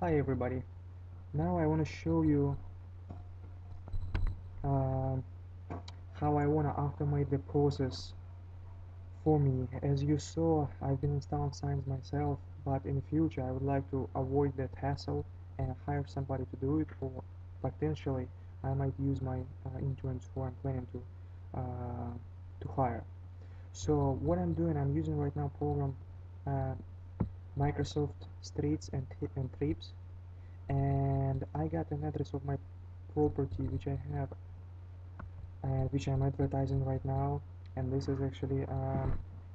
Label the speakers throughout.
Speaker 1: Hi everybody. Now I want to show you um, how I want to automate the process for me. As you saw, I've been installing signs myself, but in the future I would like to avoid that hassle and hire somebody to do it, or potentially I might use my interns who I'm planning to hire. So what I'm doing, I'm using right now program uh, Microsoft Streets and Trips, and I got an address of my property which I have which I'm advertising right now, and this is actually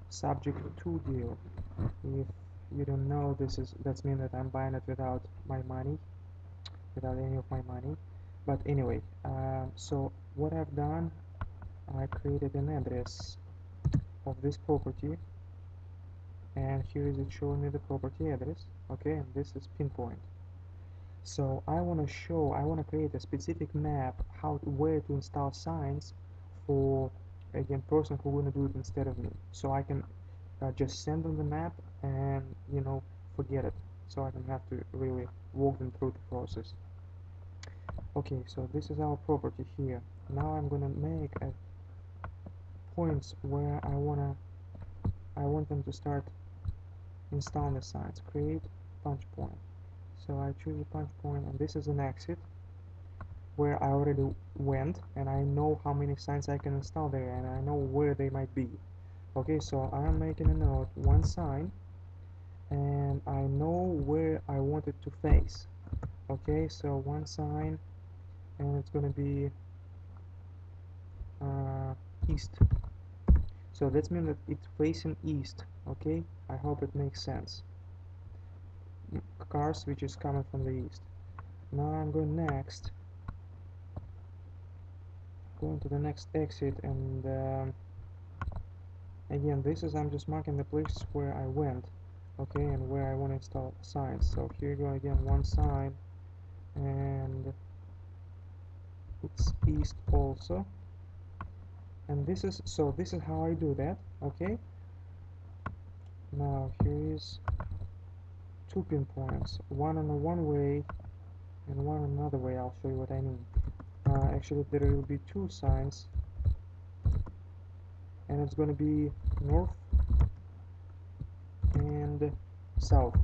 Speaker 1: subject to deal. If you don't know, that's mean that I'm buying it without my money, without any of my money. But anyway, so what I've done, I created an address of this property, and here is it showing me the property address. Okay, and this is pinpoint. So I want to create a specific map where to install signs for again person who want to do it instead of me. So I can just send them the map and forget it. So I don't have to really walk them through the process. Okay, so this is our property here. Now I'm gonna make a points where I want them to start installing the signs. Create punch point. So I choose a punch point, and this is an exit where I already went, and I know how many signs I can install there, and I know where they might be. Okay, so I'm making a note, one sign, and I know where I want it to face. Okay, so one sign, and it's gonna be east. So that means that it's facing east. Okay, I hope it makes sense. Cars which is coming from the east. Now I'm going next. Going to the next exit, and again, I'm just marking the places where I went, okay, and where I want to install signs. So here you go again, one sign, and it's east also. And this is how I do that. Okay. Now here is two pinpoints, one on the one way and one another way. I'll show you what I mean. Actually, there will be two signs, and it's going to be north and south.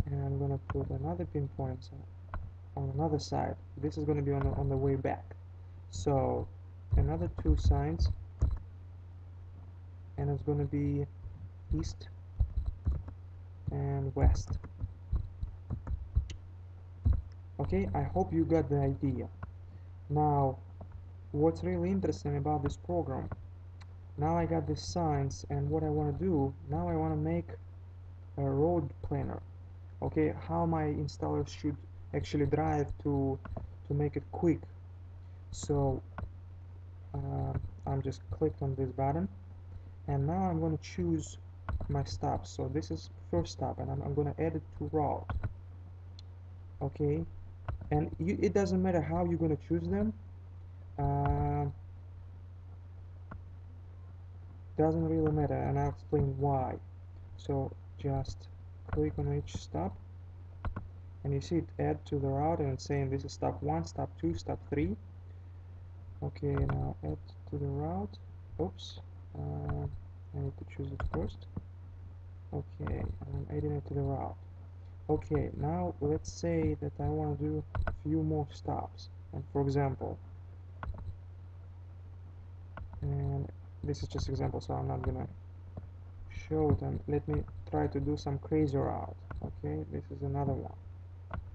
Speaker 1: And I'm going to put another pinpoint on another side. This is going to be on the way back. So another two signs, and it's going to be east and west. Okay, I hope you got the idea. Now, what's really interesting about this program, now I got the signs, and what I want to do, now I want to make a road planner. Okay, how my installers should actually drive to make it quick. So I'm just clicked on this button, and now I'm going to choose my stops. So this is first stop, and I'm going to add it to route. Okay, and it doesn't matter how you're going to choose them. Doesn't really matter, and I'll explain why. So just click on each stop, and you see it add to the route, and it's saying this is stop 1, stop 2, stop 3. Okay, now add to the route. Oops, I need to choose it first. Okay, I'm adding it to the route. Okay, now let's say that I want to do a few more stops, and for example, and this is just example, so I'm not gonna show it, and let me try to do some crazy route. Okay, this is another one,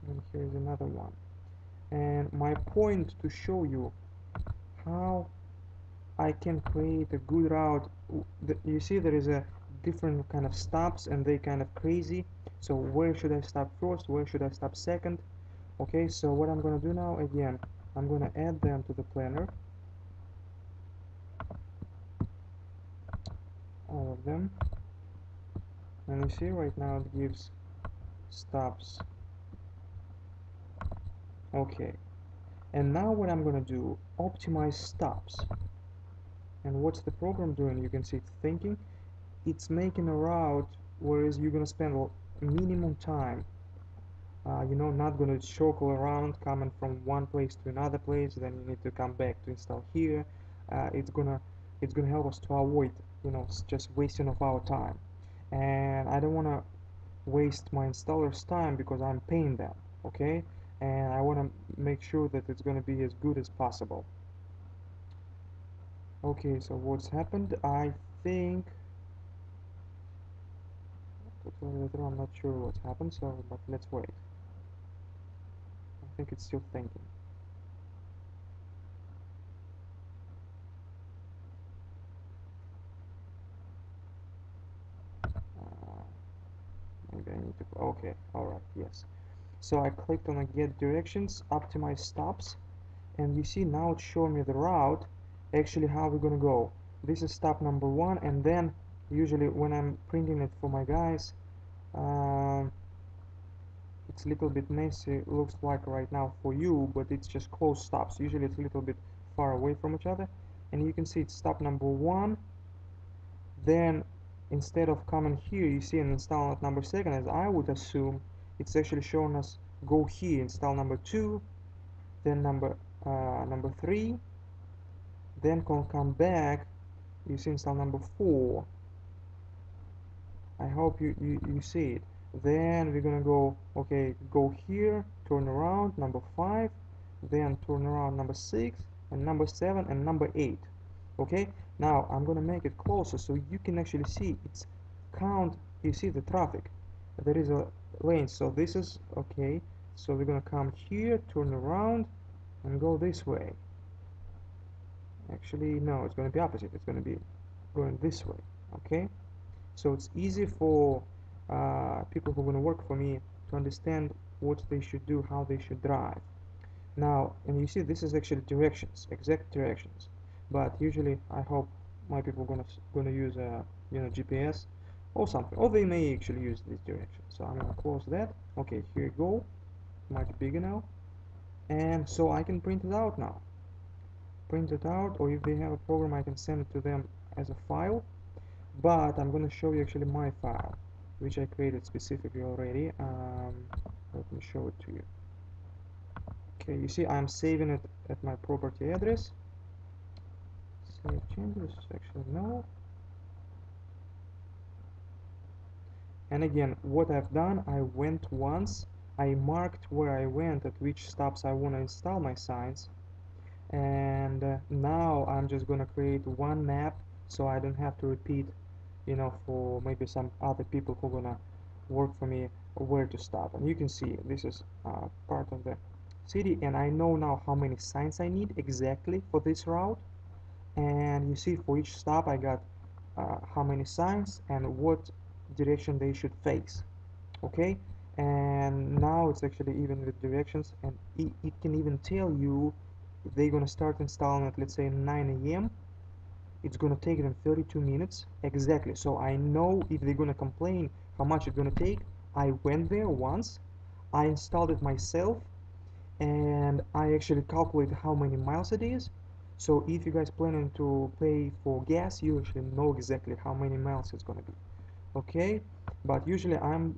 Speaker 1: and here's another one, and my point to show you how I can create a good route. You see there is a different kind of stops, and they kind of crazy. So where should I stop first, where should I stop second? Okay, so what I'm gonna do now, again, I'm gonna add them to the planner, all of them, and you see right now it gives stops. Okay, and now what I'm gonna do, optimize stops. And what's the program doing? You can see it's thinking, it's making a route, whereas you're gonna spend minimum time. You know, not gonna circle around, coming from one place to another place, then you need to come back to install here. It's gonna help us to avoid, you know, just wasting of our time. And I don't wanna waste my installers time because I'm paying them, okay? And I wanna make sure that it's gonna be as good as possible. Okay, so what's happened? I think I'm not sure what's happened, so but let's wait. I think it's still thinking. Uh, Maybe I need to. Okay, all right, yes. So I clicked on get directions, optimize stops, and you see now it's showing me the route, actually how we're gonna go. This is stop number one, and then usually when I'm printing it for my guys, um, it's a little bit messy, looks like right now for you, but it's just close stops. Usually it's a little bit far away from each other, and you can see it's stop number one. Then instead of coming here, you see an install at number second, as I would assume, it's actually showing us go here, install number two, then number three, then come back, you see install number four. I hope you see it. Then we're gonna go, okay, go here, turn around, number 5, then turn around number 6, and number 7, and number 8. Okay, now I'm gonna make it closer so you can actually see it's count. You see the traffic, there is a lane, so this is okay. So we're gonna come here, turn around, and go this way. Actually, no, it's gonna be opposite. It's gonna be going this way. Okay, so it's easy for people who are going to work for me to understand what they should do, how they should drive. Now, and you see this is actually directions, exact directions. But usually I hope my people are gonna use you know, GPS or something, or they may actually use this direction. So I'm gonna close that. Okay, here you go, much bigger now, and so I can print it out now. Print it out, or if they have a program, I can send it to them as a file. But I'm going to show you actually my file, which I created specifically already. Let me show it to you. Okay, you see I'm saving it at my property address. Save changes, actually no. And again, what I've done, I went once, I marked where I went, at which stops I want to install my signs, and now I'm just going to create one map so I don't have to repeat, you know, for maybe some other people who are gonna work for me where to stop. And you can see this is part of the city, and I know now how many signs I need exactly for this route. And you see for each stop I got how many signs and what direction they should face. Okay, and now it's actually even with directions, and it can even tell you if they're gonna start installing at, let's say, 9 a.m. It's gonna take them 32 minutes exactly. So I know if they're gonna complain how much it's gonna take. I went there once, I installed it myself, and I actually calculated how many miles it is. So if you guys planning to pay for gas, you actually know exactly how many miles it's gonna be. Okay, but usually I'm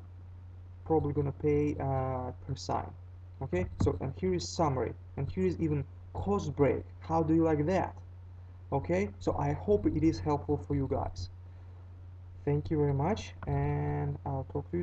Speaker 1: probably gonna pay per sign. Okay, so and here is summary, and here is even cost break. How do you like that? Okay, so I hope it is helpful for you guys. Thank you very much, and I'll talk to you